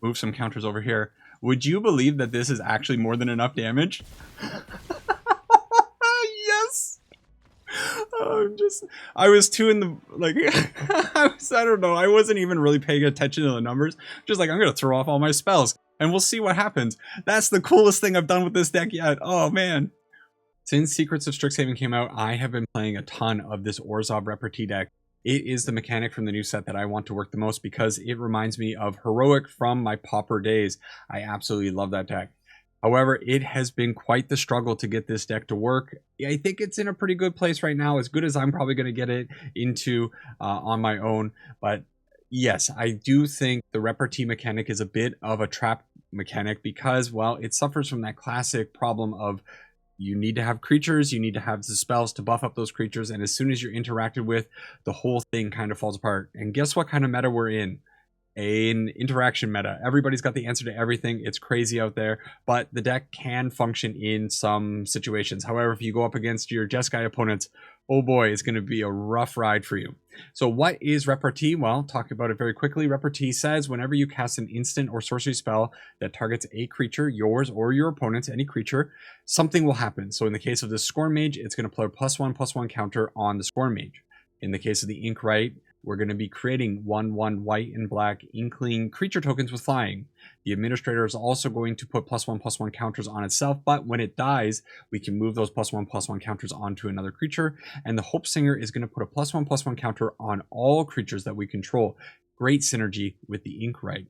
move some counters over here. Would you believe that this is actually more than enough damage? Yes! I was too in the, like, I don't know, I wasn't even really paying attention to the numbers. Just like, I'm gonna throw off all my spells, and we'll see what happens. That's the coolest thing I've done with this deck yet. Oh, man. Since Secrets of Strixhaven came out, I have been playing a ton of this Orzhov Repartee deck. It is the mechanic from the new set that I want to work the most because it reminds me of Heroic from my Pauper days. I absolutely love that deck. However, it has been quite the struggle to get this deck to work. I think it's in a pretty good place right now, as good as I'm probably going to get it into on my own. But yes, I do think the Repartee mechanic is a bit of a trap mechanic because, well, it suffers from that classic problem of you need to have creatures, you need to have the spells to buff up those creatures, and as soon as you're interacted with, the whole thing kind of falls apart. And guess what kind of meta we're in? An interaction meta. Everybody's got the answer to everything. It's crazy out there, but the deck can function in some situations. However, if you go up against your Jeskai opponents, oh boy, it's going to be a rough ride for you. So what is Repartee? Well, talk about it very quickly. Repartee says whenever you cast an instant or sorcery spell that targets a creature, yours or your opponent's, any creature, something will happen. So in the case of the Scornmage, it's going to play a +1/+1 counter on the Scornmage. In the case of the Inkwright, we're going to be creating 1/1 white and black Inkling creature tokens with flying. The administrator is also going to put +1/+1 counters on itself, but when it dies, we can move those +1/+1 counters onto another creature. And the Hopeslinger is going to put a +1/+1 counter on all creatures that we control. Great synergy with the Inkwright.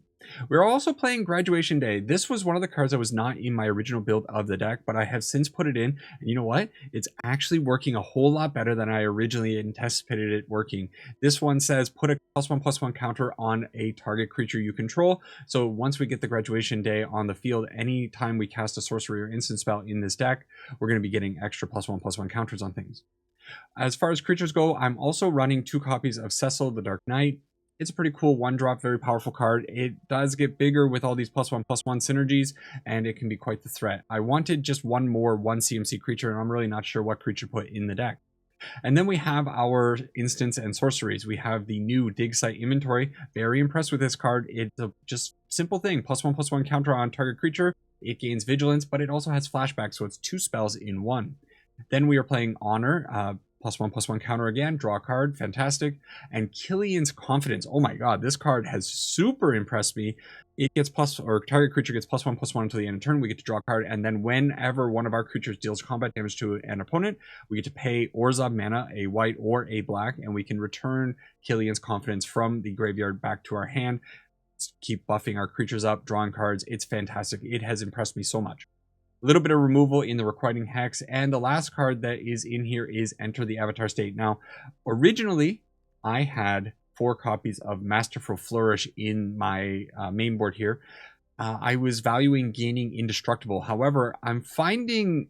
We're also playing Graduation Day. This was one of the cards that was not in my original build of the deck, but I have since put it in. And you know what? It's actually working a whole lot better than I originally anticipated it working. This one says put a +1/+1 counter on a target creature you control. So once we get the Graduation Day on the field, anytime we cast a sorcery or instant spell in this deck, we're going to be getting extra +1/+1 counters on things. As far as creatures go, I'm also running 2 copies of Cecil the Dark Knight. It's a pretty cool 1-drop, very powerful card. It does get bigger with all these +1/+1 synergies, and it can be quite the threat. I wanted just one more 1 CMC creature, and I'm really not sure what creature to put in the deck. And then we have our instants and sorceries. We have the new Dig Site Inventory. Very impressed with this card. It's a just simple thing. +1/+1 counter on target creature. It gains vigilance, but it also has flashback, so it's 2 spells in 1. Then we are playing Honor. +1/+1 counter again, draw a card, fantastic. And Killian's Confidence. Oh my god, this card has super impressed me. It gets target creature gets +1/+1 until the end of turn. We get to draw a card, and then whenever one of our creatures deals combat damage to an opponent, we get to pay Orzhov mana, a white or a black, and we can return Killian's Confidence from the graveyard back to our hand. Keep buffing our creatures up, drawing cards. It's fantastic. It has impressed me so much. A little bit of removal in the Requiting Hex, and the last card that is in here is Enter the Avatar State. Now, originally, I had 4 copies of Masterful Flourish in my main board here. I was valuing gaining Indestructible. However, I'm finding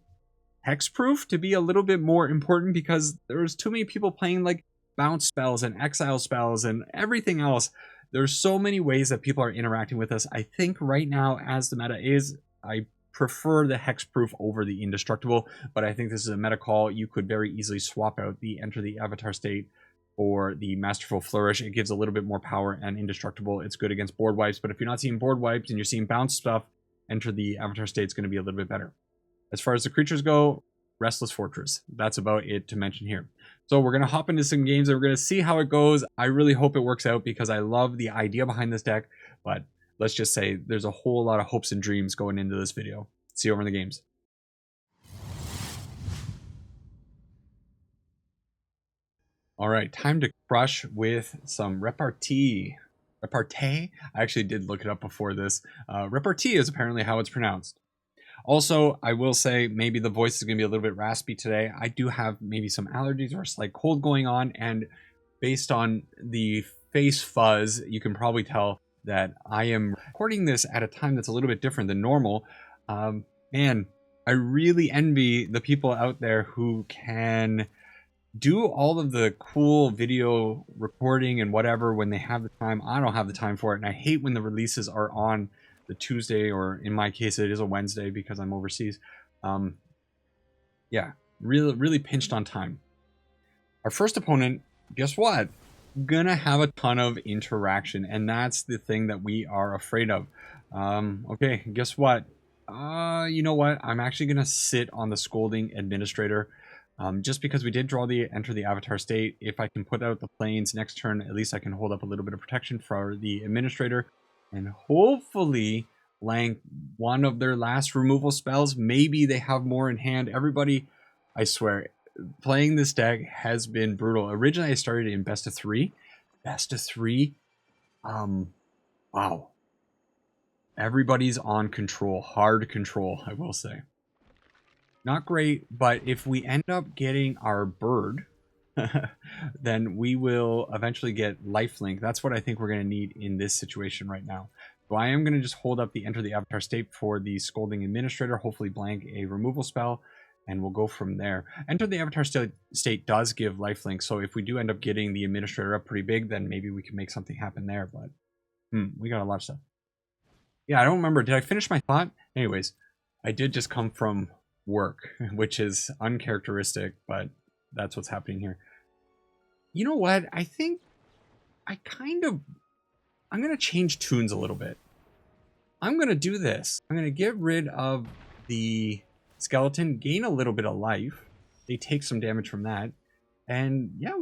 Hexproof to be a little bit more important because there's too many people playing like bounce spells and exile spells and everything else. There's so many ways that people are interacting with us. I think right now, as the meta is, I prefer the Hexproof over the Indestructible, but I think this is a meta call. You could very easily swap out the Enter the Avatar State or the Masterful Flourish. It gives a little bit more power, and Indestructible, it's good against board wipes, but if you're not seeing board wipes and you're seeing bounce stuff, Enter the Avatar State is going to be a little bit better. As far as the creatures go, Restless Fortress. That's about it to mention here. So we're going to hop into some games and we're going to see how it goes. I really hope it works out because I love the idea behind this deck, but let's just say there's a whole lot of hopes and dreams going into this video. See you over in the games. All right, time to crush with some Repartee. Repartee? I actually did look it up before this. Repartee is apparently how it's pronounced. Also, I will say maybe the voice is going to be a little bit raspy today. I do have maybe some allergies or a slight cold going on, and based on the face fuzz, you can probably tell that I am recording this at a time that's a little bit different than normal. Man, I really envy the people out there who can do all of the cool video recording and whatever when they have the time. I don't have the time for it, and I hate when the releases are on the Tuesday, or in my case it is a Wednesday because I'm overseas. Yeah, really pinched on time. Our first opponent, guess what? gonna have a ton of interaction, and that's the thing that we are afraid of. Okay, guess what? You know what? I'm actually gonna sit on the Scolding Administrator. Just because we did draw the enter the Avatar state, if I can put out the planes next turn, at least I can hold up a little bit of protection for the Administrator, and hopefully blank one of their last removal spells. Maybe they have more in hand. Everybody, I swear, playing this deck has been brutal. Originally, I started in best of three. Best of three. Wow. Everybody's on control. Hard control, I will say. Not great, but if we end up getting our bird, then we will eventually get lifelink. That's what I think we're going to need in this situation right now. So I am going to just hold up the enter the Avatar state for the Scolding Administrator, hopefully blank a removal spell, and we'll go from there. Enter the Avatar state does give lifelink, so if we do end up getting the Administrator up pretty big, then maybe we can make something happen there, but we got a lot of stuff. Yeah, I don't remember. Did I finish my thought? Anyways, I did just come from work, which is uncharacteristic, but that's what's happening here. You know what? I think I'm going to change tunes a little bit. I'm going to do this. I'm going to get rid of the skeleton, gain a little bit of life. They take some damage from that. And yeah,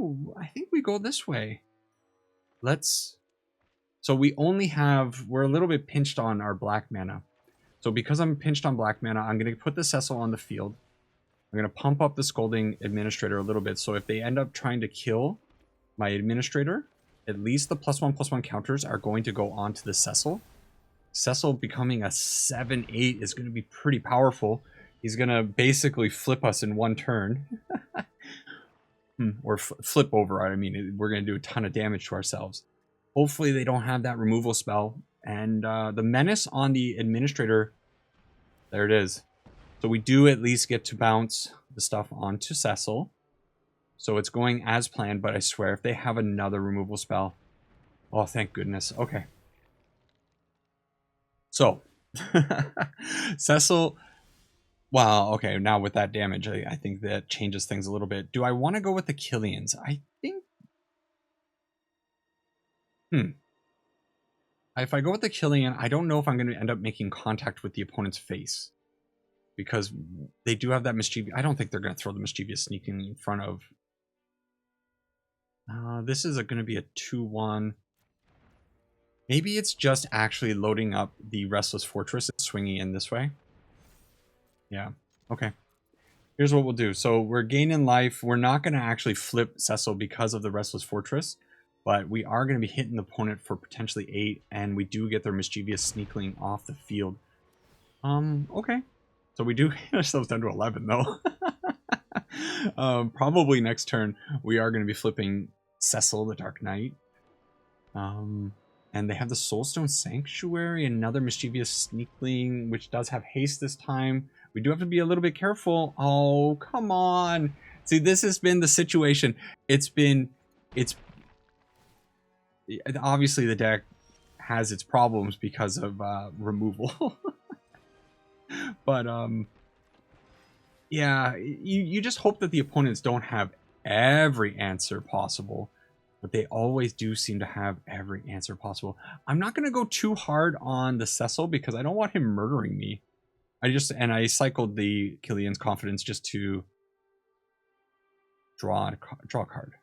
I think we go this way. So we only have, we're a little bit pinched on our black mana. So because I'm pinched on black mana, I'm going to put the Cecil on the field. I'm going to pump up the Scolding Administrator a little bit. So if they end up trying to kill my Administrator, at least the +1/+1 counters are going to go on to the Cecil. Cecil becoming a 7/8 is going to be pretty powerful. He's going to basically flip us in one turn. Or flip over, I mean, we're going to do a ton of damage to ourselves. Hopefully they don't have that removal spell. And the Menace on the Administrator, there it is. So we do at least get to bounce the stuff onto Cecil. So it's going as planned, but I swear if they have another removal spell... Oh, thank goodness. Okay. So, Cecil... Wow, okay, now with that damage, I think that changes things a little bit. Do I want to go with the Killians? I think... If I go with the Killian, I don't know if I'm going to end up making contact with the opponent's face. Because they do have that mischievous... I don't think they're going to throw the mischievous sneaking in front of... this is going to be a 2/1. Maybe it's just actually loading up the Restless Fortress and swinging in this way. Yeah, okay. Here's what we'll do. So we're gaining life. We're not going to actually flip Cecil because of the Restless Fortress. But we are going to be hitting the opponent for potentially 8. And we do get their mischievous sneakling off the field. Okay. So we do hit ourselves down to 11 though. Probably next turn we are going to be flipping Cecil the Dark Knight. And they have the Soulstone Sanctuary, another mischievous sneakling, which does have haste this time. We do have to be a little bit careful. Oh, come on. See, this has been the situation. Obviously the deck has its problems because of removal. But yeah, you just hope that the opponents don't have every answer possible, but they always do seem to have every answer possible. I'm not going to go too hard on the Cecil because I don't want him murdering me. I cycled the Killian's Confidence just to draw a card.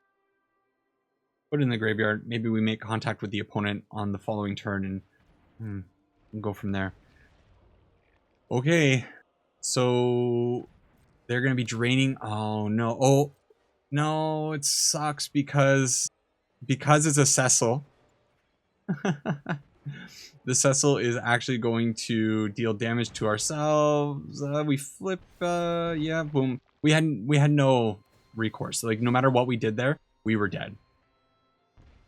Put it in the graveyard. Maybe we make contact with the opponent on the following turn and go from there. Okay, so they're going to be draining. Oh, no. Oh, no, it sucks because it's a Cecil. The Cecil is actually going to deal damage to ourselves. We flip, yeah, boom. We had no recourse. Like, no matter what we did there, we were dead.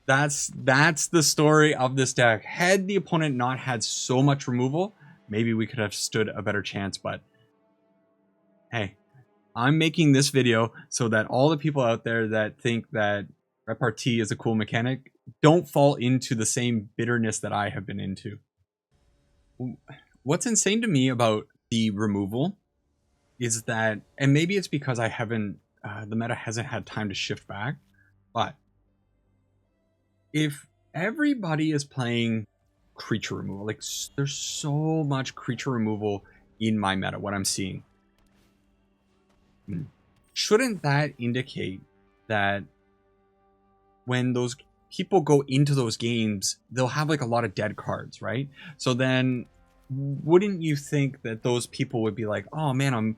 That's the story of this deck. Had the opponent not had so much removal, maybe we could have stood a better chance, but hey, I'm making this video so that all the people out there that think that Repartee is a cool mechanic don't fall into the same bitterness that I have been into. What's insane to me about the removal is that, and maybe it's because I haven't, the meta hasn't had time to shift back, but if everybody is playing creature removal, like there's so much creature removal in my meta, what I'm seeing, shouldn't that indicate that when those people go into those games, they'll have like a lot of dead cards, right? So then wouldn't you think that those people would be like, oh man,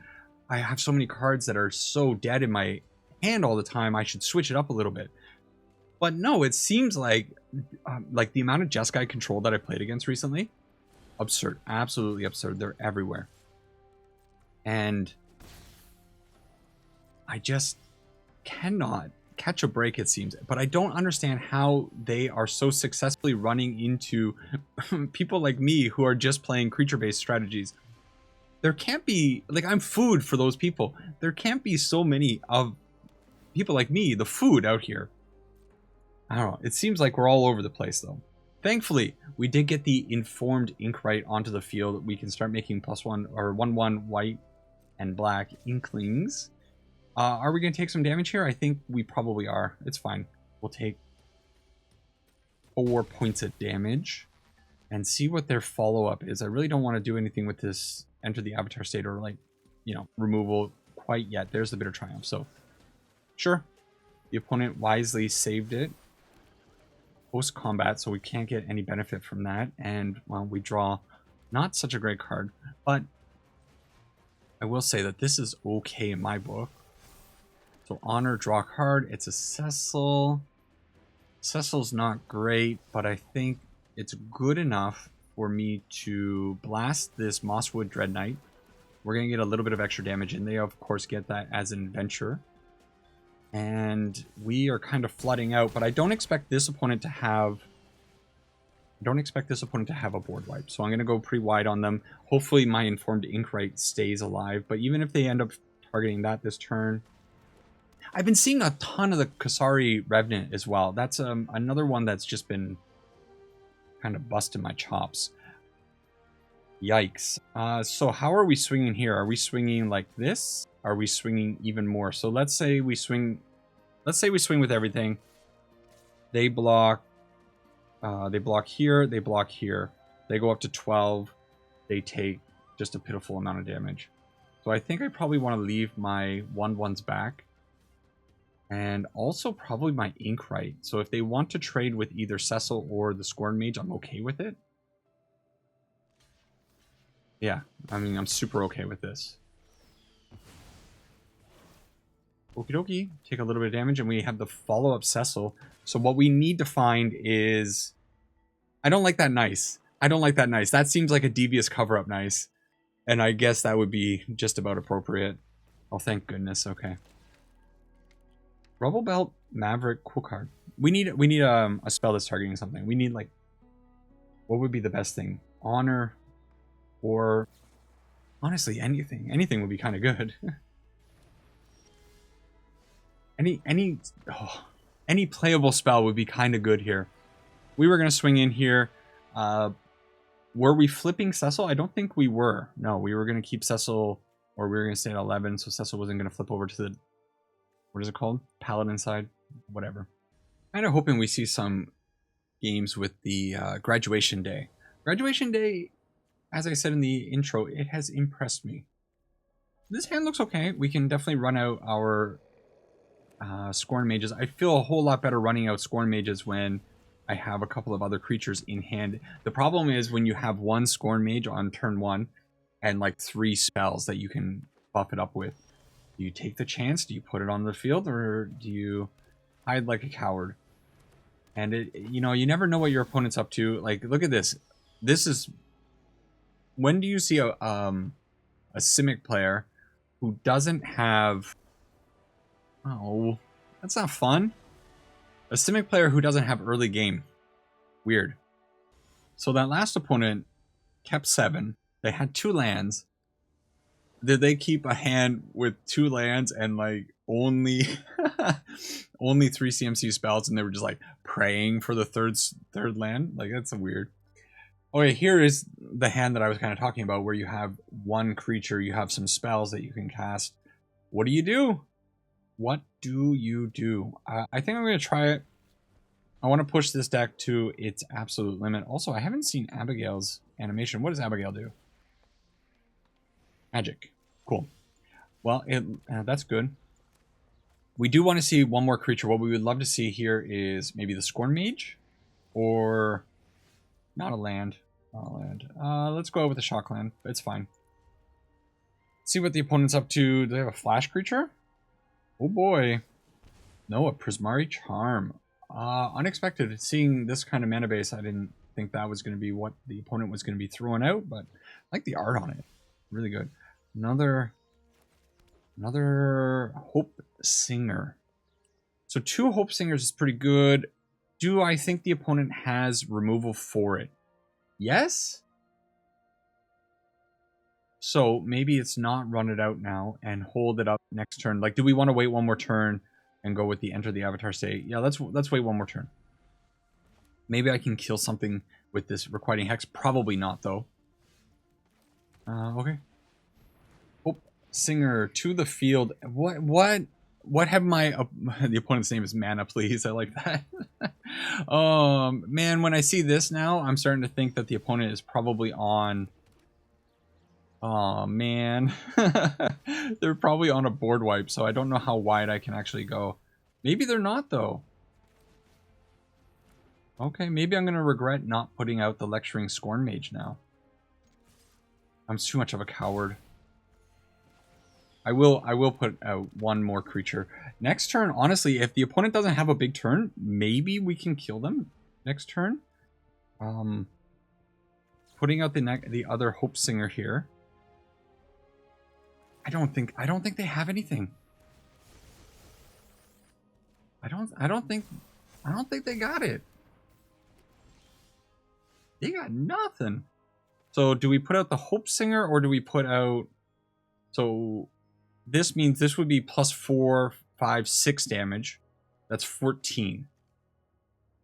I have so many cards that are so dead in my hand all the time, I should switch it up a little bit. But no, it seems like the amount of Jeskai control that I played against recently, absurd, absolutely absurd. They're everywhere. And I just cannot catch a break, it seems. But I don't understand how they are so successfully running into people like me who are just playing creature-based strategies. There can't be, like, I'm food for those people. There can't be so many of people like me, the food out here. I don't know. It seems like we're all over the place, though. Thankfully, we did get the informed Inkwright onto the field. We can start making +1 or 1/1 white and black Inklings. Are we going to take some damage here? I think we probably are. It's fine. We'll take 4 points of damage and see what their follow-up is. I really don't want to do anything with this enter the avatar state or, like, you know, removal quite yet. There's the Bitter Triumph. So, sure. The opponent wisely saved it post-combat, so we can't get any benefit from that. And, well, we draw not such a great card. But I will say that this is okay in my book. So honor, draw card. It's a Cecil. Cecil's not great, but I think it's good enough for me to blast this Mosswood Dread Knight. We're going to get a little bit of extra damage, and they, of course, get that as an adventure. And we are kind of flooding out, but I don't expect this opponent to have... a board wipe. So I'm going to go pretty wide on them. Hopefully my informed Inkwright stays alive, but even if they end up targeting that this turn... I've been seeing a ton of the Kasari Revenant as well. That's another one that's just been kind of busting my chops. Yikes. So how are we swinging here? Are we swinging like this? Are we swinging even more? So let's say we swing with everything. They block here, they block here. They go up to 12. They take just a pitiful amount of damage. So I think I probably want to leave my 1/1s back. And also probably my Inkwright. So if they want to trade with either Cecil or the Scornmage, I'm okay with it. Yeah, I mean, I'm super okay with this. Okie dokie, take a little bit of damage, and we have the follow-up Cecil. So what we need to find is... I don't like that nice. I don't like that nice. That seems like a devious cover-up nice. And I guess that would be just about appropriate. Oh, thank goodness, okay. Rubble Belt, Maverick, cool card. We need a spell that's targeting something. We need, like... What would be the best thing? Honor, or... Honestly, anything. Anything would be kind of good. Any playable spell would be kind of good here. We were going to swing in here. Were we flipping Cecil? I don't think we were. No, we were going to keep Cecil, or we were going to stay at 11, so Cecil wasn't going to flip over to the... What is it called? Paladin side? Whatever. Kind of hoping we see some games with the Graduation Day. Graduation Day, as I said in the intro, it has impressed me. This hand looks okay. We can definitely run out our Scornmages. I feel a whole lot better running out Scornmages when I have a couple of other creatures in hand. The problem is when you have one Scornmage on turn 1 and like 3 spells that you can buff it up with. Do you take the chance? Do you put it on the field, or do you hide like a coward? And it, you know, you never know what your opponent's up to. Like, look at this. This is... When do you see a Simic player who doesn't have... Oh, that's not fun. A Simic player who doesn't have early game. Weird. So that last opponent kept 7. They had 2 lands. Did they keep a hand with 2 lands and like only only 3 CMC spells, and they were just like praying for the third land? Like, that's weird. Okay, here is the hand that I was kind of talking about, where you have 1 creature, you have some spells that you can cast. What do you do? What do you do? I think I'm going to try it. I want to push this deck to its absolute limit. Also, I haven't seen Abigail's animation. What does Abigail do? Magic. Cool. Well, that's good. We do want to see one more creature. What we would love to see here is maybe the Scornmage, or not a land. Not a land. Let's go with the Shockland. It's fine. See what the opponent's up to. Do they have a flash creature? Oh boy. No, a Prismari Charm. Unexpected. Seeing this kind of mana base, I didn't think that was going to be what the opponent was going to be throwing out, but I like the art on it. Really good. Another Hopesinger. So 2 Hopesingers is pretty good. Do I think the opponent has removal for it? Yes? So maybe it's not run it out now and hold it up next turn. Like, do we want to wait one more turn and go with the enter the avatar state? Yeah, let's wait one more turn. Maybe I can kill something with this Requiting Hex. Probably not, though. Okay. Singer to the field. What have my the opponent's name is Mana, please. I like that. Man, when I see this now, I'm starting to think that the opponent is probably on. Oh man, they're probably on a board wipe, so I don't know how wide I can actually go. Maybe they're not though. Okay, maybe I'm gonna regret not putting out the Lecturing Scornmage now. I'm too much of a coward. I will put out one more creature. Next turn, honestly, if the opponent doesn't have a big turn, maybe we can kill them next turn. Putting out the other Hopesinger here. I don't think they have anything. I don't think they got it. They got nothing. So do we put out the Hopesinger or do we put out, so this means this would be plus 4, 5, 6 damage. That's 14.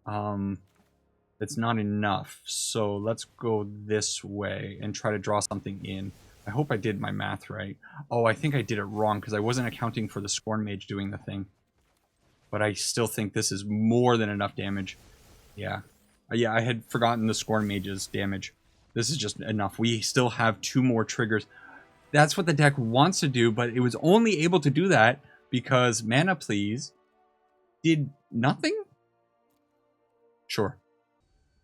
That's not enough. So let's go this way and try to draw something in. I hope I did my math right. Oh, I think I did it wrong because I wasn't accounting for the Scornmage doing the thing. But I still think this is more than enough damage. Yeah. Yeah, I had forgotten the Scornmage's damage. This is just enough. We still have 2 more triggers. That's what the deck wants to do, but it was only able to do that because Mana Please did nothing? Sure.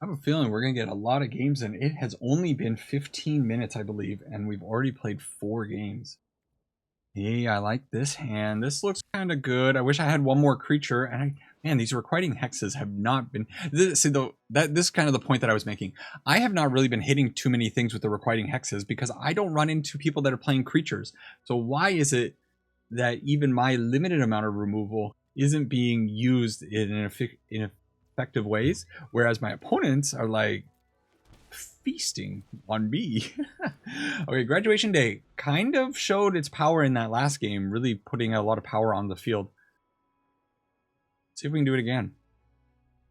I have a feeling we're going to get a lot of games in. It has only been 15 minutes, I believe, and we've already played 4 games. Hey, I like this hand. This looks kind of good. I wish I had one more creature, and man, these Requiting Hexes have not been... See, though, this is kind of the point that I was making. I have not really been hitting too many things with the Requiting Hexes because I don't run into people that are playing creatures. So why is it that even my limited amount of removal isn't being used in effective ways, whereas my opponents are like feasting on me? Okay, Graduation Day kind of showed its power in that last game, really putting a lot of power on the field. Let's see if we can do it again.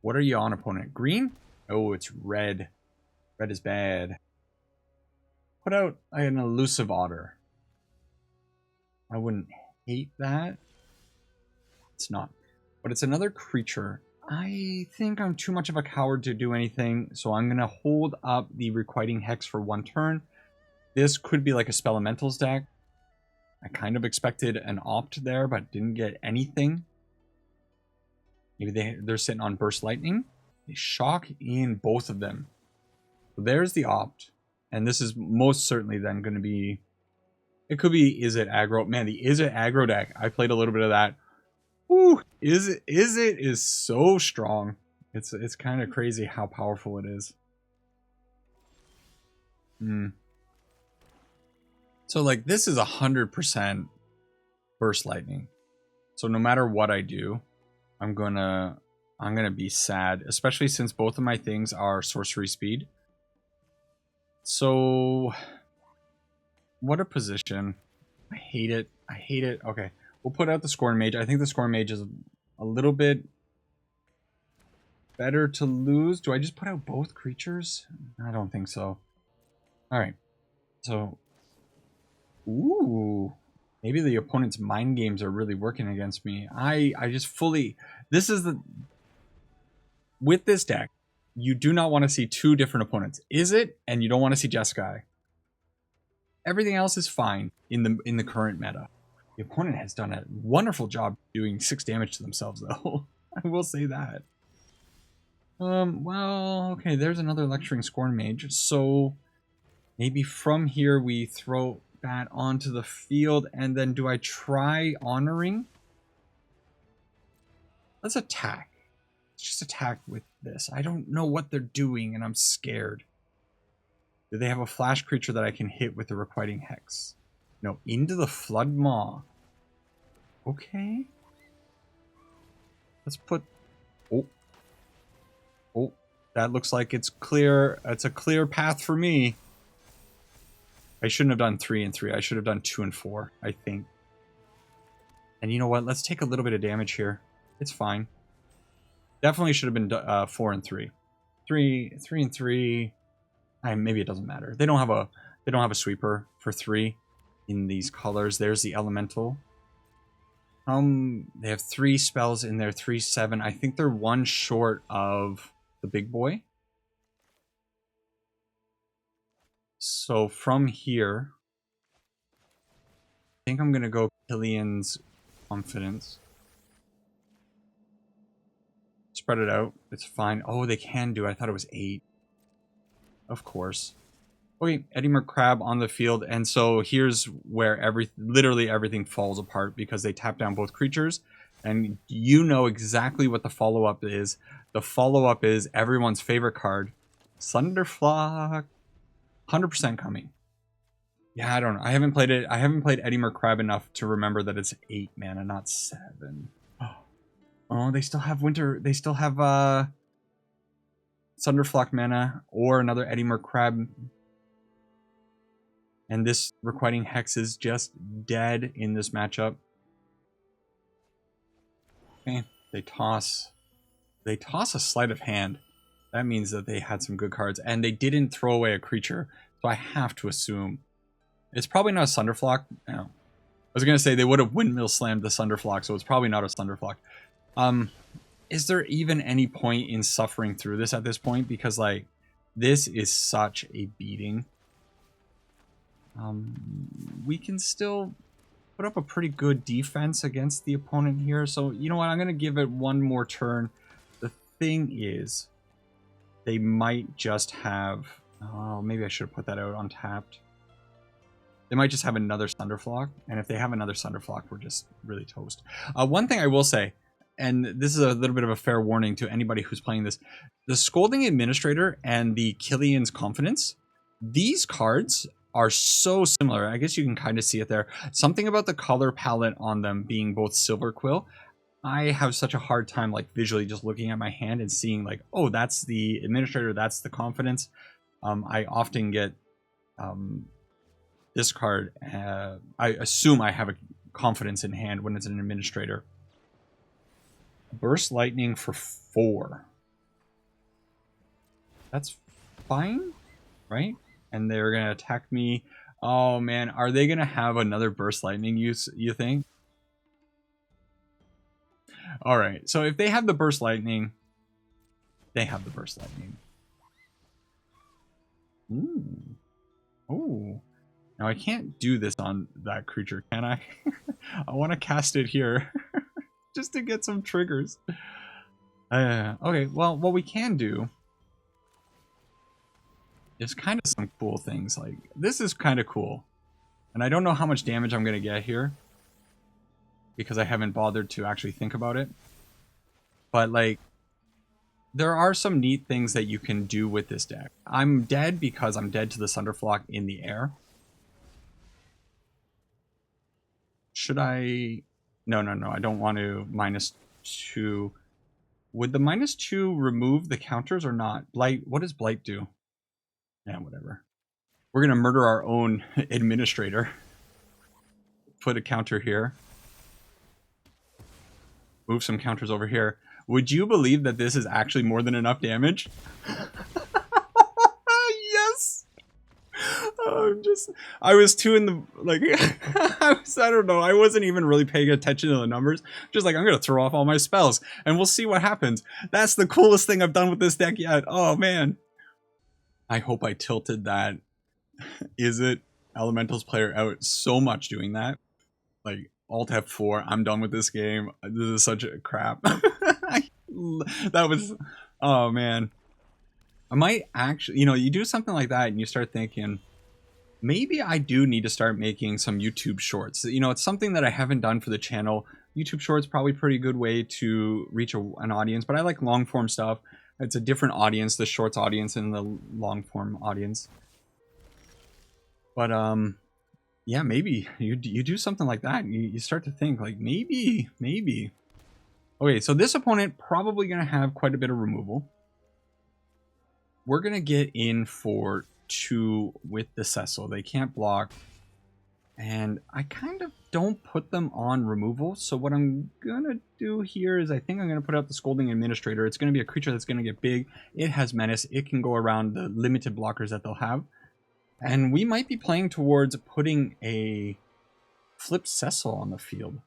What are you on, opponent? Green? Oh, it's red. Red is bad. Put out an Elusive Otter. I wouldn't hate that. It's not. But it's another creature. I think I'm too much of a coward to do anything, so I'm going to hold up the Requiting Hex for 1 turn. This could be like a Spell Elementals deck. I kind of expected an Opt there, but didn't get anything. Maybe they're sitting on Burst Lightning. They shock in both of them. So there's the Opt. And this is most certainly then going to be... It could be Is It Aggro. Man, the Is It Aggro deck. I played a little bit of that. Ooh, Is It is so strong. It's kind of crazy how powerful it is. So like this is 100% Burst Lightning. So no matter what I do, I'm gonna be sad, especially since both of my things are sorcery speed. So what a position. I hate it. I hate it. Okay. We'll put out the Scornmage. I think the Scornmage is a little bit better to lose. Do I just put out both creatures? I don't think so. Alright. So, ooh. Maybe the opponent's mind games are really working against me. I just fully... This is with this deck, you do not want to see two different opponents. Is it? And you don't want to see Jeskai. Everything else is fine in the current meta. The opponent has done a wonderful job doing 6 damage to themselves, though. I will say that. Well, okay, there's another Lecturing Scornmage. So maybe from here we throw that onto the field, and then do I try honoring? Let's attack. Let's just attack with this. I don't know what they're doing, and I'm scared. Do they have a flash creature that I can hit with the Requiting Hex? No, into the Flood Maw. Okay. Let's put... Oh. Oh, that looks like it's clear. It's a clear path for me. I shouldn't have done 3 and 3. I should have done 2 and 4, I think. And you know what? Let's take a little bit of damage here. It's fine. Definitely should have been 4 and 3. 3 and 3... maybe it doesn't matter. They don't have a sweeper for 3 in these colors. There's the elemental. They have 3 spells in there, 3/7. I think they're 1 short of the big boy. So from here, I think I'm gonna go Killian's Confidence. Spread it out. It's fine. Oh, they can do it. I thought it was 8. Of course. Okay, Eddimer Crab on the field, and so here's where literally everything falls apart because they tap down both creatures, and you know exactly what the follow-up is. The follow-up is everyone's favorite card, Thunderflock. 100% coming. Yeah, I don't know. I haven't played it. I haven't played Eddimer Crab enough to remember that it's 8 mana, not 7. Oh, they still have Winter. They still have Thunderflock mana or another Eddimer Crab. And this Requiting Hex is just dead in this matchup. Okay, they toss a sleight of hand. That means that they had some good cards, and they didn't throw away a creature, so I have to assume it's probably not a Thunderflock. No. I was gonna say they would have windmill slammed the Thunderflock, so it's probably not a Thunderflock. Is there even any point in suffering through this at this point? Because like this is such a beating. We can still put up a pretty good defense against the opponent here. So you know what? I'm gonna give it one more turn. The thing is, they might just have... Oh, maybe I should have put that out untapped. They might just have another Thunderflock, and if they have another Thunderflock, we're just really toast. One thing I will say, and this is a little bit of a fair warning to anybody who's playing this, the Scolding Administrator and the Killian's Confidence, these cards are so similar. I guess you can kind of see it there. Something about the color palette on them being both Silver Quill, I have such a hard time like visually just looking at my hand and seeing like, oh, that's the Administrator, that's the Confidence. I often get this card. I assume I have a Confidence in hand when it's an Administrator. Burst Lightning for 4. That's fine, right? And they're going to attack me. Oh, man. Are they going to have another Burst Lightning, you think? All right. So if they have the Burst Lightning, they have the Burst Lightning. Ooh. Oh. Now, I can't do this on that creature, can I? I want to cast it here just to get some triggers. Okay. Well, what we can do... There's kind of some cool things. Like, this is kind of cool. And I don't know how much damage I'm going to get here, because I haven't bothered to actually think about it. But, like, there are some neat things that you can do with this deck. I'm dead because I'm dead to the Thunderflock in the air. Should I... No. I don't want to -2. Would the -2 remove the counters or not? Blight. What does Blight do? Yeah, whatever. We're going to murder our own Administrator. Put a counter here. Move some counters over here. Would you believe that this is actually more than enough damage? Yes! I was too in the, like, I don't know, I wasn't even really paying attention to the numbers. Just like, I'm gonna throw off all my spells, and we'll see what happens. That's the coolest thing I've done with this deck yet. Oh, man. I hope I tilted that. Is it Elementals player out so much doing that? Like, Alt F4, I'm done with this game. This is such a crap. That was, oh, man. I might actually, you know, you do something like that and you start thinking, maybe I do need to start making some YouTube shorts. You know, it's something that I haven't done for the channel. YouTube shorts probably pretty good way to reach an audience, but I like long form stuff. It's a different audience, the shorts audience and the long form audience. But yeah, maybe you do something like that. You start to think like maybe. Okay, so this opponent probably gonna have quite a bit of removal. We're gonna get in for 2 with the Cecil. They can't block. And I kind of don't put them on removal. So what I'm gonna do here is I think I'm gonna put out the Scolding Administrator. It's gonna be a creature that's gonna get big. It has menace. It can go around the limited blockers that they'll have. And we might be playing towards putting a Flip Cecil on the field.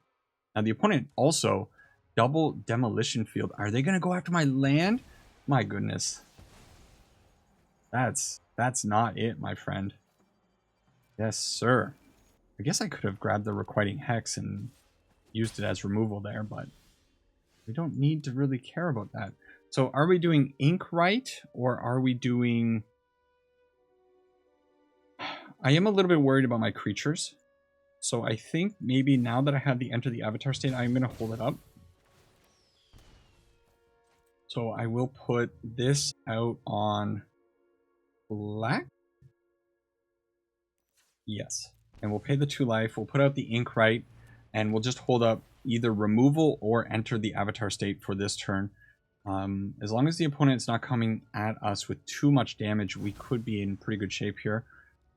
Now the opponent also double Demolition Field. Are they gonna go after my land? My goodness. That's not it, my friend. Yes, sir. I guess I could have grabbed the Requiting Hex and used it as removal there, but we don't need to really care about that. So are we doing Inkwright or are we doing... I am a little bit worried about my creatures. So I think maybe now that I have the Enter the Avatar state, I'm going to hold it up. So I will put this out on black. Yes. And we'll pay the 2 life. We'll put out the Inkwright. And we'll just hold up either removal or Enter the Avatar state for this turn. As long as the opponent's not coming at us with too much damage, we could be in pretty good shape here.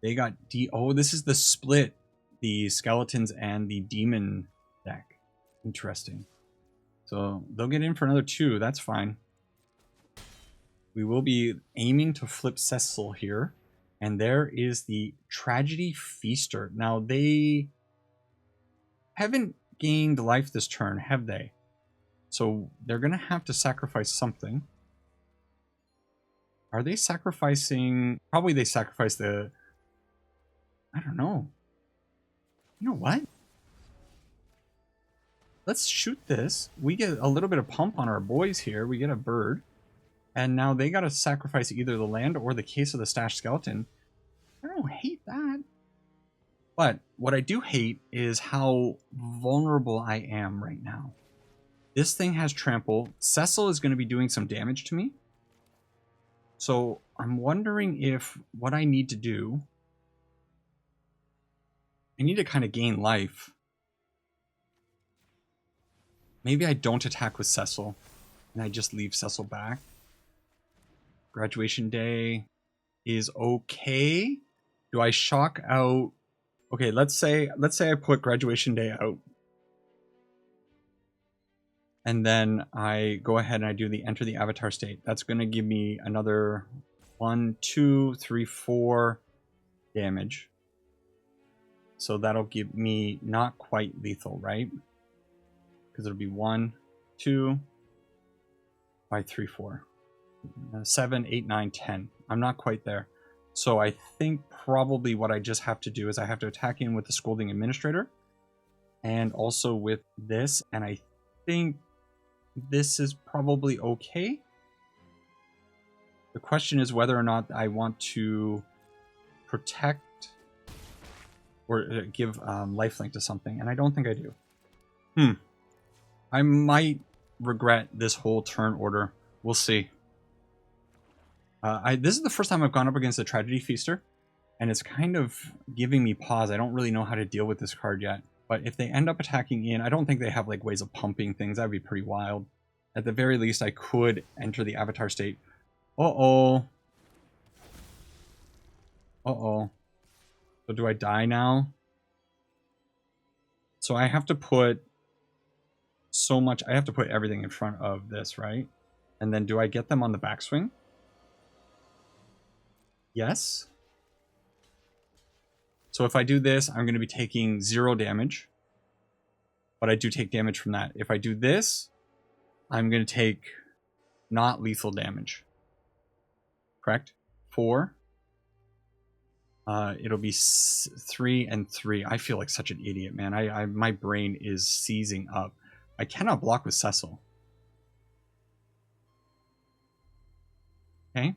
They got oh, this is the split. The Skeletons and the Demon deck. Interesting. So they'll get in for another 2. That's fine. We will be aiming to flip Cecil here. And there is the Tragedy Feaster. Now, they haven't gained life this turn, have they? So they're going to have to sacrifice something. Are they sacrificing... Probably they sacrifice the... I don't know. You know what? Let's shoot this. We get a little bit of pump on our boys here. We get a bird. And now they got to sacrifice either the land or the Case of the Stashed Skeleton. I don't hate that. But what I do hate is how vulnerable I am right now. This thing has trample. Cecil is going to be doing some damage to me. So I'm wondering if what I need to do... I need to kind of gain life. Maybe I don't attack with Cecil, and I just leave Cecil back. Graduation Day is okay. Do I shock out? Okay, let's say I put Graduation Day out, and then I go ahead and I do the Enter the Avatar state. That's going to give me another 1, 2, 3, 4 damage. So that'll give me not quite lethal, right? Because it'll be 1, 2, 5, 3, 4, 7, 8, 9, 10. I'm not quite there. So I think probably what I just have to do is I have to attack in with the Scolding Administrator. And also with this. And I think this is probably okay. The question is whether or not I want to protect or give lifelink to something, and I don't think I do. I might regret this whole turn order. We'll see. This is the first time I've gone up against a Tragedy Feaster, and it's kind of giving me pause. I don't really know how to deal with this card yet. But if they end up attacking in, I don't think they have like ways of pumping things. That'd be pretty wild. At the very least, I could enter the Avatar state. Uh-oh. Uh-oh. So do I die now? So I have to put so much. I have to put everything in front of this, right? And then do I get them on the backswing? Yes. So if I do this, I'm going to be taking 0 damage. But I do take damage from that. If I do this, I'm going to take not lethal damage. Correct? 4. It'll be 3 and 3. I feel like such an idiot, man. My brain is seizing up. I cannot block with Cecil. Okay.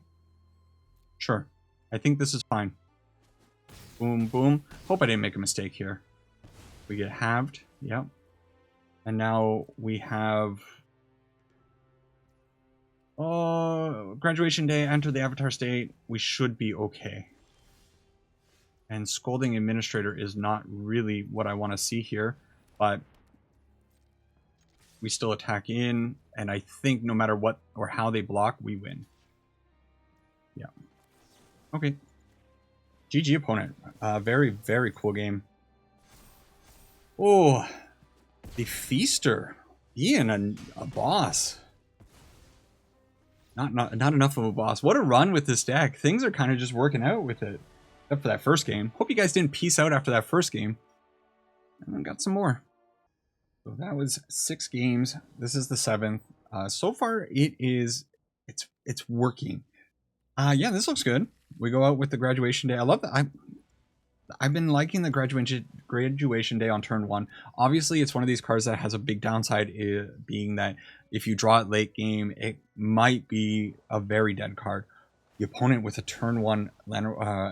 Sure. I think this is fine. Boom, boom. Hope I didn't make a mistake here. We get halved. Yep. And now we have... graduation day, enter the avatar state. We should be okay. And Scolding Administrator is not really what I want to see here, but we still attack in, and I think no matter what or how they block, we win. Yeah. Okay. GG opponent. Very, very cool game. Oh, the Feaster being a boss. Not enough of a boss. What a run with this deck. Things are kind of just working out with it. Except for that first game. Hope you guys didn't peace out after that first game. And then got some more. So that was 6 games. This is the 7th. So far it's working. Yeah, this looks good. We go out with the graduation day. I love that. I've been liking the graduation day on turn 1. Obviously, it's one of these cards that has a big downside, being that if you draw it late game, it might be a very dead card. The opponent with a turn 1 land,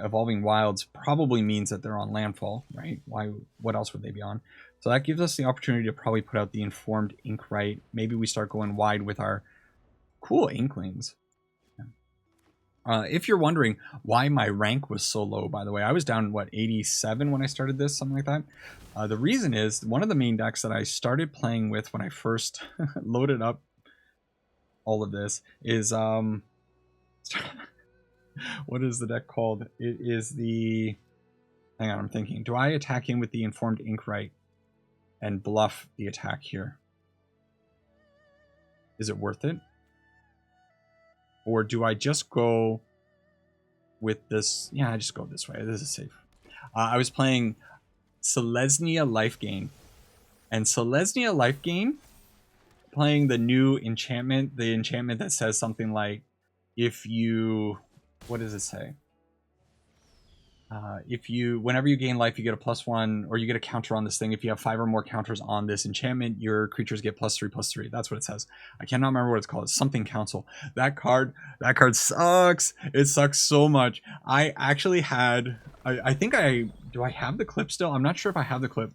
Evolving Wilds probably means that they're on landfall, right? What else would they be on? So that gives us the opportunity to probably put out the Informed Inkwright. Maybe we start going wide with our cool Inklings. If you're wondering why my rank was so low, by the way, I was down, what, 87 when I started this, something like that. The reason is, one of the main decks that I started playing with when I first loaded up all of this is... what is the deck called? It is the... Hang on, I'm thinking. Do I attack in with the Informed Inkwright and bluff the attack here? Is it worth it? Or do I just go with this? Yeah, I just go this way. This is safe. I was playing Selesnya Life Gain. And Selesnya Life Gain, playing the new enchantment, the enchantment that says something like, if you... What does it say? Whenever you gain life, you get a +1, or you get a counter on this thing. If you have 5 or more counters on this enchantment, your creatures get +3/+3. That's what it says. I cannot remember what it's called. It's something council. That card sucks. It sucks so much. I actually had, I think do I have the clip still? I'm not sure if I have the clip.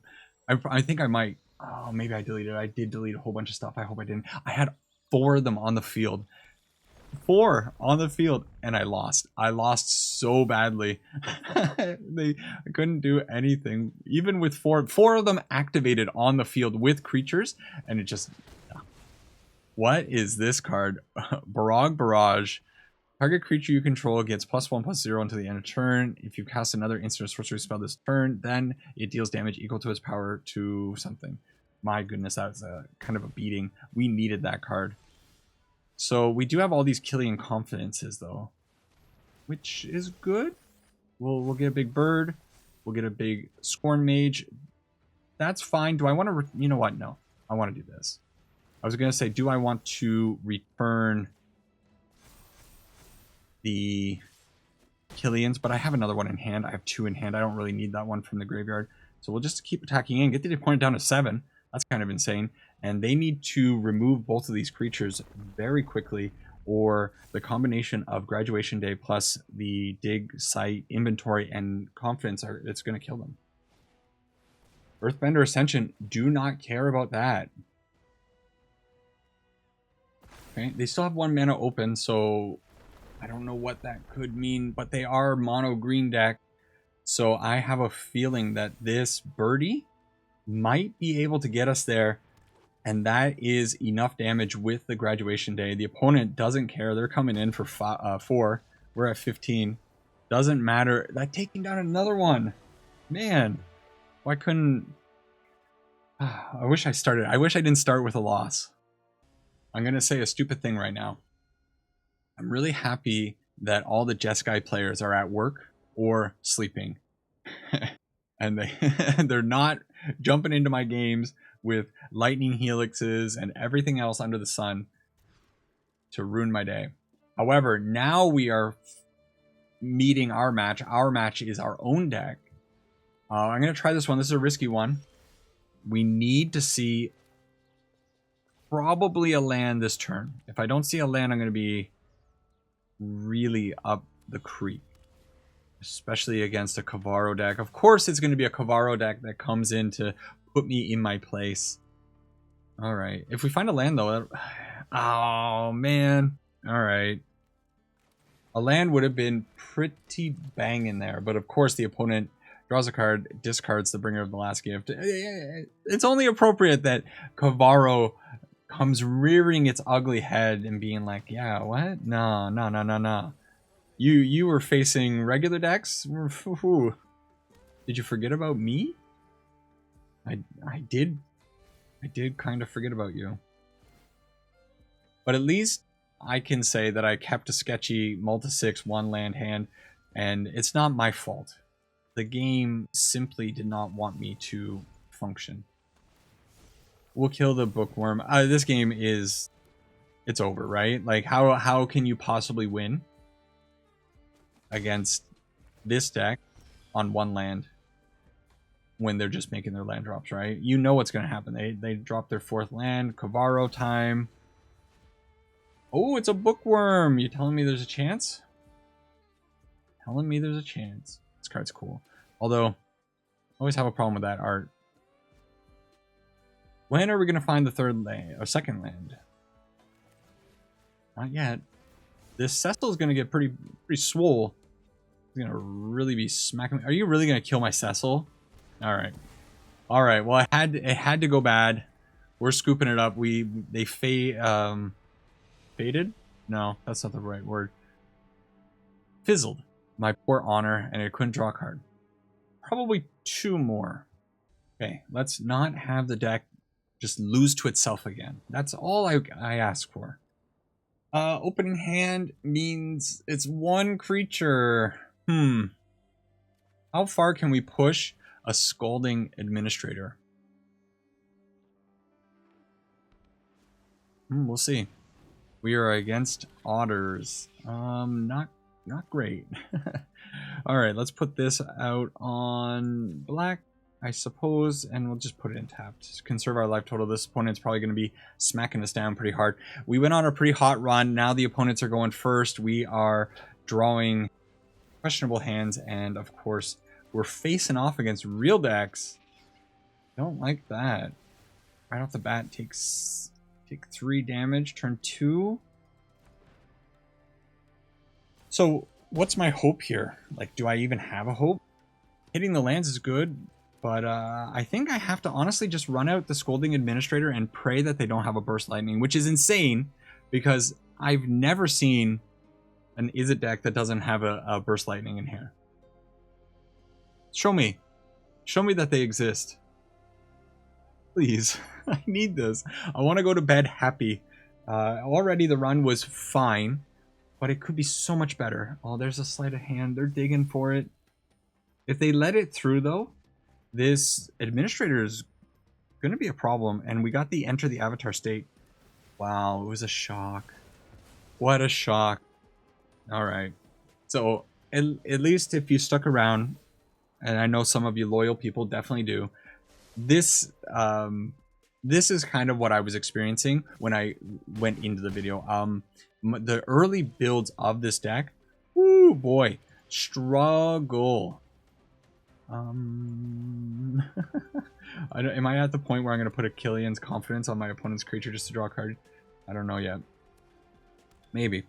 I think I might. Oh, maybe I deleted it. I did delete a whole bunch of stuff. I hope I didn't. I had 4 of them on the field. 4 on the field, and I lost. I lost so badly. I couldn't do anything, even with 4 of them activated on the field with creatures, and it just... What is this card? Barrage. Target creature you control gets +1/+0 until the end of turn. If you cast another instant or sorcery spell this turn, then it deals damage equal to its power to something. My goodness, that's kind of a beating. We needed that card. So we do have all these Killian Confidences, though, which is good. We'll get a big bird. We'll get a big Scornmage. That's fine. Do I want to... You know what? No. I want to do this. I was going to say, do I want to return the Killians? But I have another one in hand. I have 2 in hand. I don't really need that one from the graveyard. So we'll just keep attacking in. Get the opponent down to 7. That's kind of insane. And they need to remove both of these creatures very quickly, or the combination of Graduation Day plus the Dig, Sight, Inventory, and Confidence, it's going to kill them. Earthbender Ascension, do not care about that. Okay, they still have 1 mana open, so I don't know what that could mean, but they are mono green deck. So I have a feeling that this birdie might be able to get us there. And that is enough damage with the Graduation Day. The opponent doesn't care. They're coming in for 4. We're at 15. Doesn't matter. That taking down another one. Man, why couldn't... I wish I didn't start with a loss. I'm going to say a stupid thing right now. I'm really happy that all the Jeskai players are at work or sleeping. and they're not jumping into my games with lightning helixes and everything else under the sun to ruin my day. However, now we are meeting our match. Our match is our own deck. I'm going to try this one. This is a risky one. We need to see probably a land this turn. If I don't see a land, I'm going to be really up the creek, especially against a Kavaro deck. Of course, it's going to be a Kavaro deck that comes in to put me in my place. All right. If we find a land, though... Oh, man. All right. A land would have been pretty banging there, but of course the opponent draws a card, discards the Bringer of the Last Gift. It's only appropriate that Kavaro comes rearing its ugly head and being like, yeah, what? No. You were facing regular decks? Did you forget about me? I did kind of forget about you. But at least I can say that I kept a sketchy multi-6 one-land hand, and it's not my fault. The game simply did not want me to function. We'll kill the bookworm. This game is... It's over, right? Like, how can you possibly win against this deck on one land when they're just making their land drops, right? You know what's going to happen. They drop their 4th land. Kavaro time. Oh, it's a bookworm. You telling me there's a chance? Telling me there's a chance. This card's cool. Although, I always have a problem with that art. When are we going to find the 3rd land or 2nd land? Not yet. This Cecil's going to get pretty swole. He's going to really be smacking me. Are you really going to kill my Cecil? All right. All right. Well, it had to go bad. We're scooping it up. They faded? No, that's not the right word. Fizzled. My poor honor, and I couldn't draw a card. Probably 2 more. Okay, let's not have the deck just lose to itself again. That's all I ask for. Opening hand means it's 1 creature. How far can we push a Scolding Administrator? We'll see. We are against otters. Not great. All right, let's put this out on black, I suppose, and we'll just put it in tapped. Conserve our life total. This opponent's probably going to be smacking us down pretty hard. We went on a pretty hot run. Now the opponents are going first. We are drawing questionable hands, and of course, we're facing off against real decks. Don't like that. Right off the bat, take 3 damage. Turn 2. So, what's my hope here? Like, do I even have a hope? Hitting the lands is good, but I think I have to honestly just run out the Scolding Administrator and pray that they don't have a Burst Lightning, which is insane because I've never seen an Izzet deck that doesn't have a Burst Lightning in here. Show me. Show me that they exist. Please. I need this. I want to go to bed happy. Already the run was fine, but it could be so much better. Oh, there's a sleight of hand. They're digging for it. If they let it through, though, this Administrator is going to be a problem. And we got the Enter the Avatar State. Wow, it was a shock. What a shock. All right. So, at least if you stuck around, and I know some of you loyal people definitely do, this is kind of what I was experiencing when I went into the video. The early builds of this deck, woo boy, struggle. Am I at the point where I'm going to put a Killian's Confidence on my opponent's creature just to draw a card? I don't know yet. Maybe.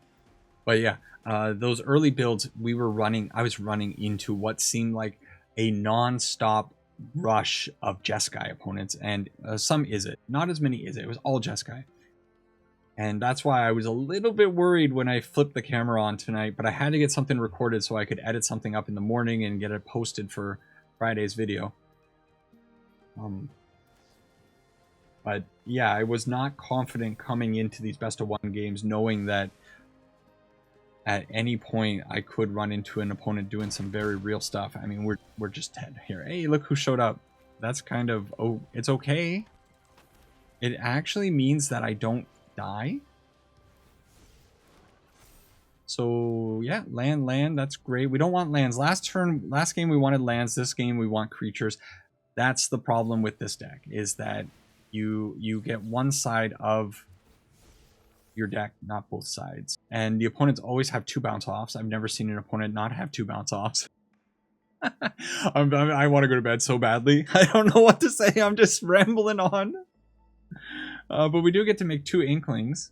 But yeah, those early builds, I was running into what seemed like a non-stop rush of Jeskai opponents, and some Izzet. Not as many Izzet. It was all Jeskai. And that's why I was a little bit worried when I flipped the camera on tonight, but I had to get something recorded so I could edit something up in the morning and get it posted for Friday's video. But yeah, I was not confident coming into these best of 1 games knowing that at any point I could run into an opponent doing some very real stuff. I mean, we're just dead here. Hey, look who showed up. That's kind of, oh, it's okay. It actually means that I don't die. So yeah, land, that's great. We don't want lands. Last game we wanted lands. This game we want creatures. That's the problem with this deck, is that you get one side of your deck, not both sides. And the opponents always have 2 bounce offs. I've never seen an opponent not have 2 bounce offs. I want to go to bed so badly. I don't know what to say. I'm just rambling on. But we do get to make 2 Inklings,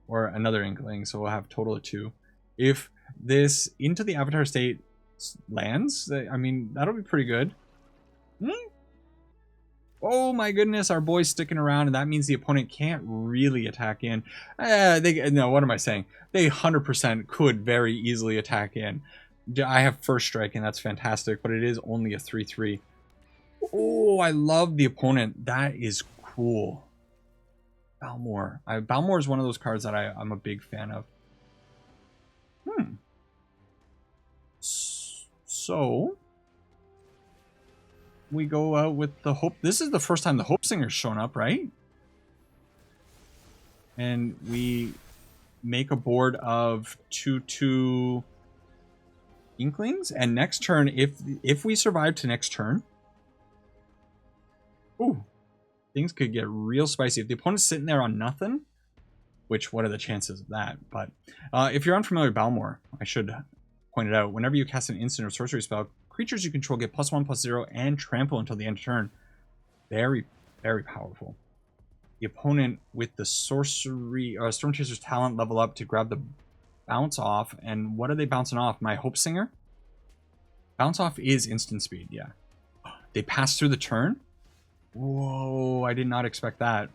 or another Inkling, so we'll have a total of 2. If this Into the Avatar State lands, I mean, that'll be pretty good. Oh my goodness, our boy's sticking around, and that means the opponent can't really attack in. No, what am I saying? They 100% could very easily attack in. I have first strike, and that's fantastic, but it is only a 3/3. Oh, I love the opponent. That is cool. Balmor. Balmor is one of those cards that I'm a big fan of. So we go out with the Hope. This is the first time the Hopesinger's shown up, right? And we make a board of 2/2 Inklings. And next turn, if we survive to next turn, ooh, things could get real spicy. If the opponent's sitting there on nothing, which what are the chances of that? But if you're unfamiliar with Balmor, I should point it out. Whenever you cast an instant or sorcery spell, creatures you control get +1/+0 and trample until the end of turn. Very, very powerful. The opponent with the sorcery or Storm Chaser's talent level up to grab the bounce off. And what are they bouncing off? My Hopesinger? Bounce off is instant speed, yeah. They pass through the turn? Whoa, I did not expect that.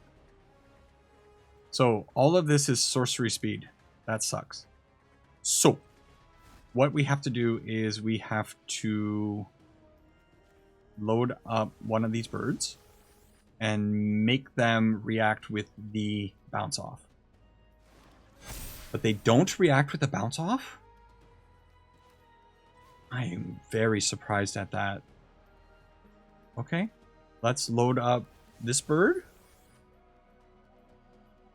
So all of this is sorcery speed. That sucks. So what we have to do is we have to load up one of these birds and make them react with the bounce off. But they don't react with the bounce off? I am very surprised at that. Okay, let's load up this bird.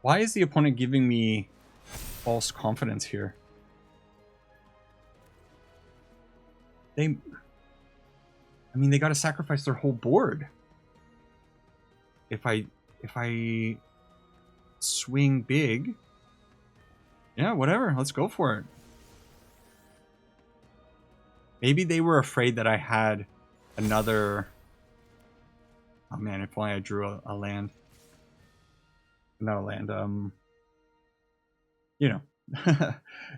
Why is the opponent giving me false confidence here? I mean, they got to sacrifice their whole board. If I swing big, yeah, whatever, let's go for it. Maybe they were afraid that I had another. Oh man, if only I drew a land. Not a land, you know.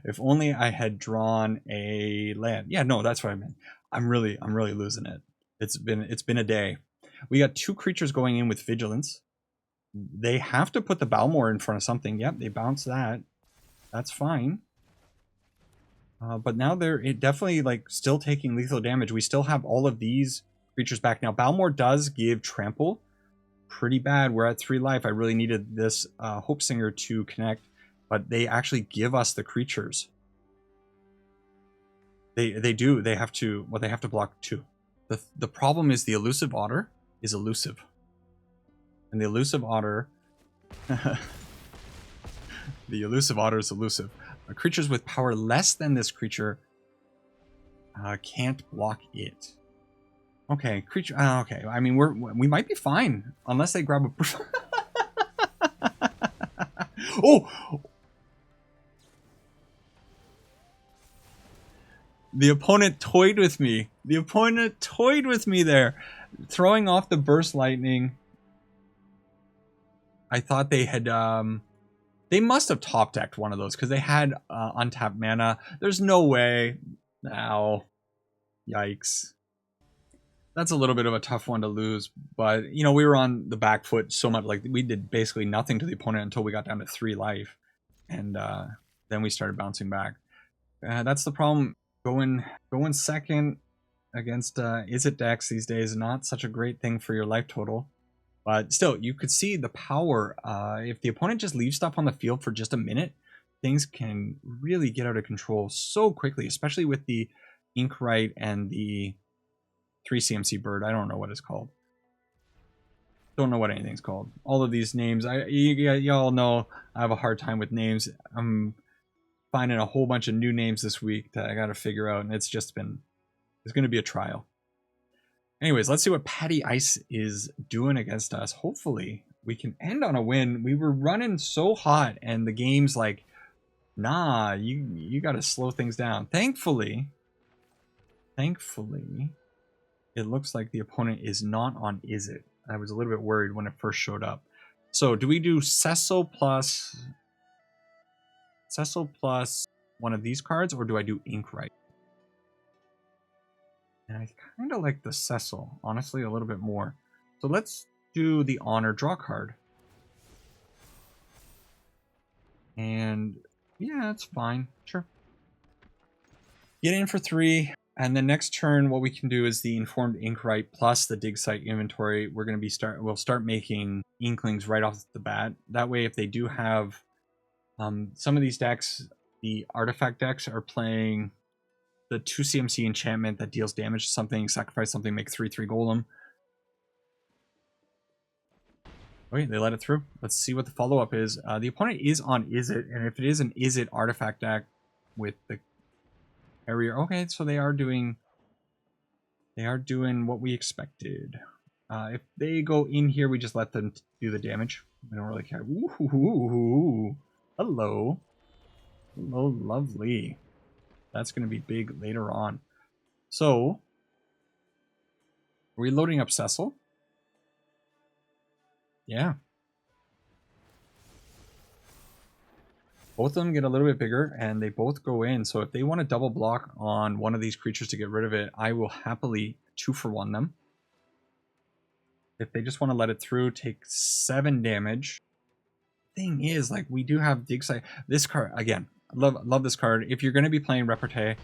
If only I had drawn a land. Yeah, no, that's what I meant. I'm really losing it. It's been a day. We got 2 creatures going in with vigilance. They have to put the Balmor in front of something. Yep, they bounce that. That's fine. But now they're definitely like still taking lethal damage. We still have all of these creatures back. Now Balmor does give trample pretty bad. We're at 3 life. I really needed this Hopesinger to connect. But they actually give us the creatures. They do. They have to. Well, they have to block 2. The problem is the elusive otter is elusive, and the elusive otter, the elusive otter is elusive. Creatures with power less than this creature can't block it. Okay, creature. Okay, I mean we might be fine unless they grab a. Oh. The opponent toyed with me. The opponent toyed with me there. Throwing off the burst lightning. I thought they had... they must have top decked one of those because they had untapped mana. There's no way. Ow. Yikes. That's a little bit of a tough one to lose. But, you know, we were on the back foot so much. Like, we did basically nothing to the opponent until we got down to 3 life. And then we started bouncing back. That's the problem. Going second against Izzet decks these days is not such a great thing for your life total. But still, you could see the power. If the opponent just leaves stuff on the field for just a minute, things can really get out of control so quickly, especially with the Inkwright and the 3CMC bird. I don't know what it's called. Don't know what anything's called. All of these names, y'all know I have a hard time with names. I'm finding a whole bunch of new names this week that I got to figure out, and it's going to be a trial. Anyways, let's see what Patty Ice is doing against us. Hopefully, we can end on a win. We were running so hot, and the game's like, nah, you got to slow things down. Thankfully, it looks like the opponent is not on Is It. I was a little bit worried when it first showed up. So do we do Cecil plus one of these cards, or do I do Inkwright? And I kind of like the Cecil, honestly, a little bit more. So let's do the Honor draw card. And yeah, that's fine. Sure. Get in for 3. And then next turn, what we can do is the Informed Inkwright plus the Dig Site inventory. We'll start making Inklings right off the bat. That way, if they do have some of these decks, the artifact decks are playing the 2CMC enchantment that deals damage to something, sacrifice something, make 3/3 golem. Okay, they let it through. Let's see what the follow-up is. The opponent is on Is It, and if it is an Is It artifact deck with the area, okay, so they are doing what we expected. If they go in here, we just let them do the damage. We don't really care. Ooh, hello, lovely. That's going to be big later on. So, are we loading up Cecil? Yeah. Both of them get a little bit bigger, and they both go in. So if they want to double block on one of these creatures to get rid of it, I will happily 2-for-1 them. If they just want to let it through, take 7 damage. Thing is, like, we do have Dig Site. This card, again, love this card. If you're going to be playing Repartee,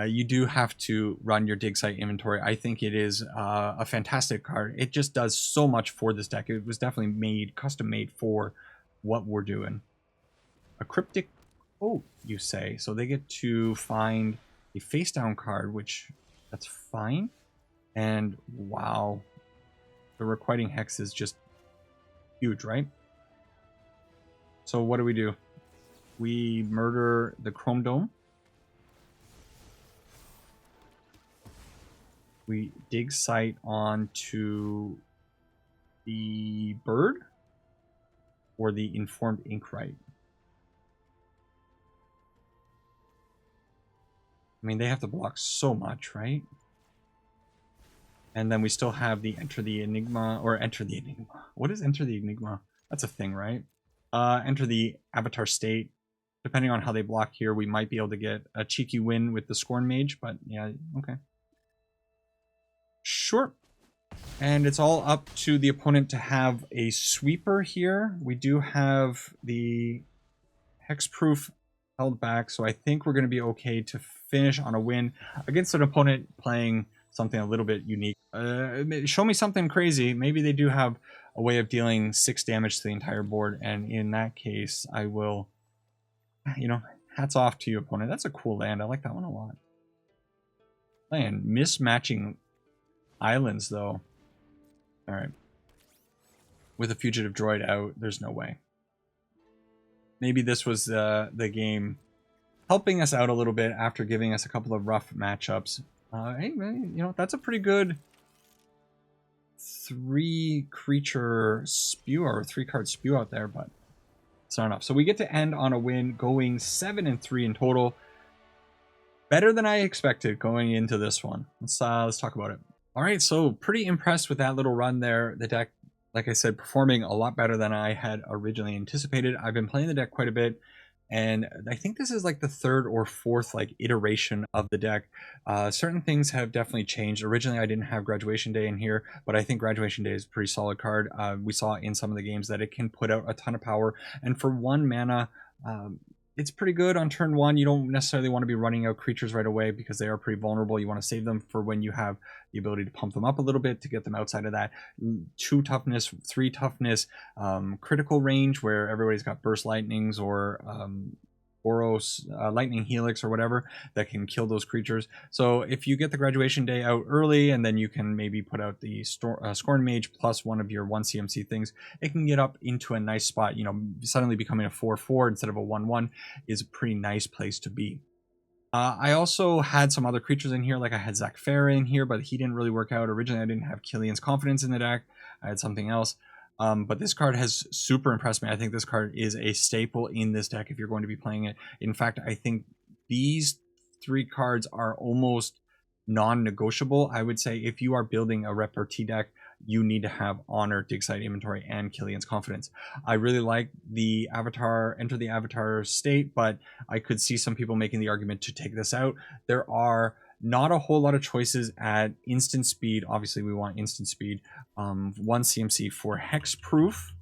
you do have to run your Dig Site inventory. I think it is a fantastic card. It just does so much for this deck. It was definitely custom made for what we're doing. A Cryptic Oath, you say. So they get to find a face down card, which that's fine. And wow, the Requiting Hex is just huge, right? So what do? We murder the Chrome Dome. We Dig Site onto the bird or the Informed Inkwright. I mean, they have to block so much, right? And then we still have the Enter the Enigma. What is Enter the Enigma? That's a thing, right? Enter the Avatar State. Depending on how they block here, we might be able to get a cheeky win with the Scornmage, but yeah, okay. Sure. And it's all up to the opponent to have a sweeper here. We do have the Hexproof held back, so I think we're going to be okay to finish on a win against an opponent playing something a little bit unique. Show me something crazy. Maybe they do have a way of dealing 6 damage to the entire board, and in that case, I will, hats off to you, opponent. That's a cool land. I like that one a lot. Playing mismatching islands, though. All right. With a Fugitive Droid out, there's no way. Maybe this was the game helping us out a little bit after giving us a couple of rough matchups. Hey, that's a pretty good 3-creature spew or 3-card spew out there, but it's not enough. So we get to end on a win, going 7-3 in total. Better than I expected going into this one. Let's talk about it. All right, so pretty impressed with that little run there. The deck, like I said, performing a lot better than I had originally anticipated. I've been playing the deck quite a bit, and I think this is like the 3rd or 4th iteration of the deck. Certain things have definitely changed. Originally, I didn't have Graduation Day in here, but I think Graduation Day is a pretty solid card. We saw in some of the games that it can put out a ton of power, and for 1 mana, it's pretty good on turn 1. You don't necessarily want to be running out creatures right away because they are pretty vulnerable. You want to save them for when you have the ability to pump them up a little bit to get them outside of that 2 toughness, 3 toughness critical range where everybody's got burst lightnings or Boros, lightning helix or whatever that can kill those creatures. So if you get the graduation day out early and then you can maybe put out the Scornmage plus one of your 1 CMC things, it can get up into a nice spot. You know, suddenly becoming a 4/4 instead of a 1/1 is a pretty nice place to be. I also had some other creatures in here, like I had Zach Farah in here, but he didn't really work out. Originally, I didn't have Killian's Confidence in the deck. I had something else. But this card has super impressed me. I think this card is a staple in this deck if you're going to be playing it. In fact, I think these 3 cards are almost non-negotiable. I would say if you are building a Repartee deck, you need to have Honor, Dig-Site Inventory, and Killian's Confidence. I really like the Avatar, Enter the Avatar state, but I could see some people making the argument to take this out. There are not a whole lot of choices at instant speed. Obviously, we want instant speed. 1 CMC for Hexproof.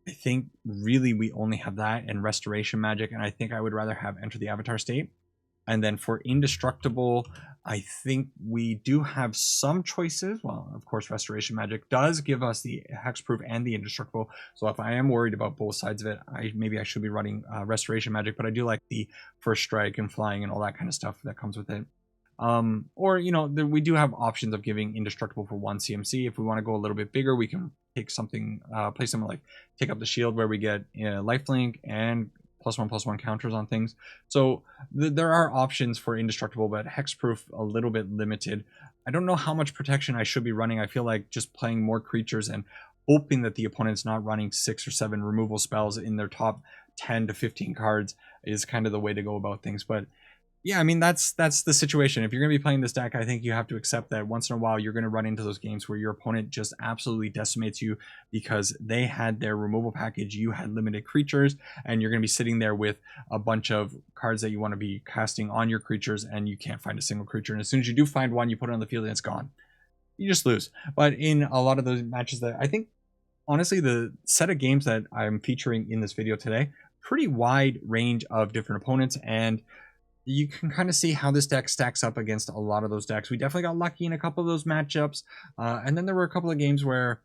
I think really we only have that and Restoration Magic, and I think I would rather have Enter the Avatar state. And then for Indestructible, I think we do have some choices. Well, of course, Restoration Magic does give us the Hexproof and the Indestructible. So if I am worried about both sides of it, maybe I should be running Restoration Magic. But I do like the First Strike and Flying and all that kind of stuff that comes with it. Or, you know, we do have options of giving Indestructible for 1 CMC. If we want to go a little bit bigger, we can take something, play something like Take Up the Shield, where we get lifelink and +1/+1 counters on things. So there are options for Indestructible, but Hexproof a little bit limited. I don't know how much protection I should be running. I feel like just playing more creatures and hoping that the opponent's not running 6 or 7 removal spells in their top 10 to 15 cards is kind of the way to go about things. But yeah, I mean, that's the situation. If you're going to be playing this deck, I think you have to accept that once in a while you're going to run into those games where your opponent just absolutely decimates you because they had their removal package, you had limited creatures, and you're going to be sitting there with a bunch of cards that you want to be casting on your creatures, and you can't find a single creature. And as soon as you do find one, you put it on the field and it's gone. You just lose. But in a lot of those matches that I think, honestly, the set of games that I'm featuring in this video today, pretty wide range of different opponents, and you can kind of see how this deck stacks up against a lot of those decks. We definitely got lucky in a couple of those matchups. And then there were a couple of games where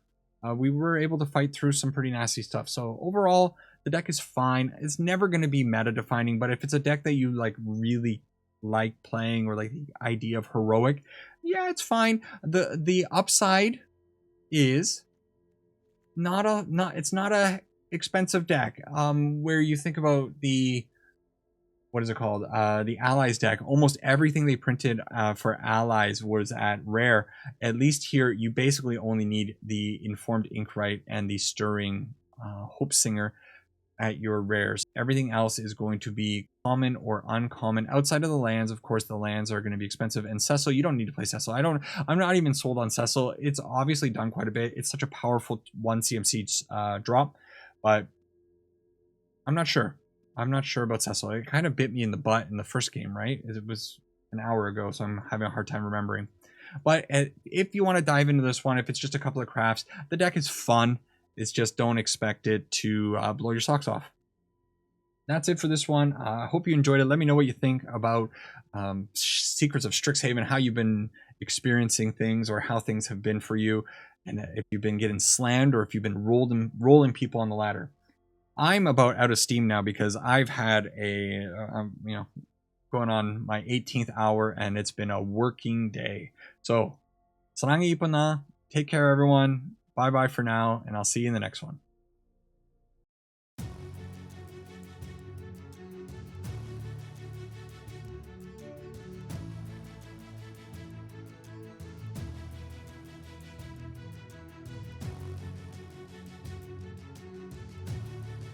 we were able to fight through some pretty nasty stuff. So overall, the deck is fine. It's never going to be meta defining, but if it's a deck that you like really like playing or like the idea of heroic, yeah, it's fine. The upside is it's not a expensive deck. Where you think about the what is it called? The Allies deck. Almost everything they printed for Allies was at rare. At least here, you basically only need the Informed Inkwright and the Stirring Hopeslinger at your rares. Everything else is going to be common or uncommon. Outside of the lands, of course, the lands are going to be expensive. And Cecil, you don't need to play Cecil. I'm not even sold on Cecil. It's obviously done quite a bit. It's such a powerful 1 CMC drop, but I'm not sure. I'm not sure about Cecil. It kind of bit me in the butt in the first game, right? It was an hour ago, so I'm having a hard time remembering. But if you want to dive into this one, if it's just a couple of crafts, the deck is fun. It's just don't expect it to blow your socks off. That's it for this one. I hope you enjoyed it. Let me know what you think about Secrets of Strixhaven, how you've been experiencing things or how things have been for you, and if you've been getting slammed or if you've been rolling people on the ladder. I'm about out of steam now because I've had going on my 18th hour and it's been a working day. So, sarang ipon na. Take care, everyone. Bye-bye for now, and I'll see you in the next one.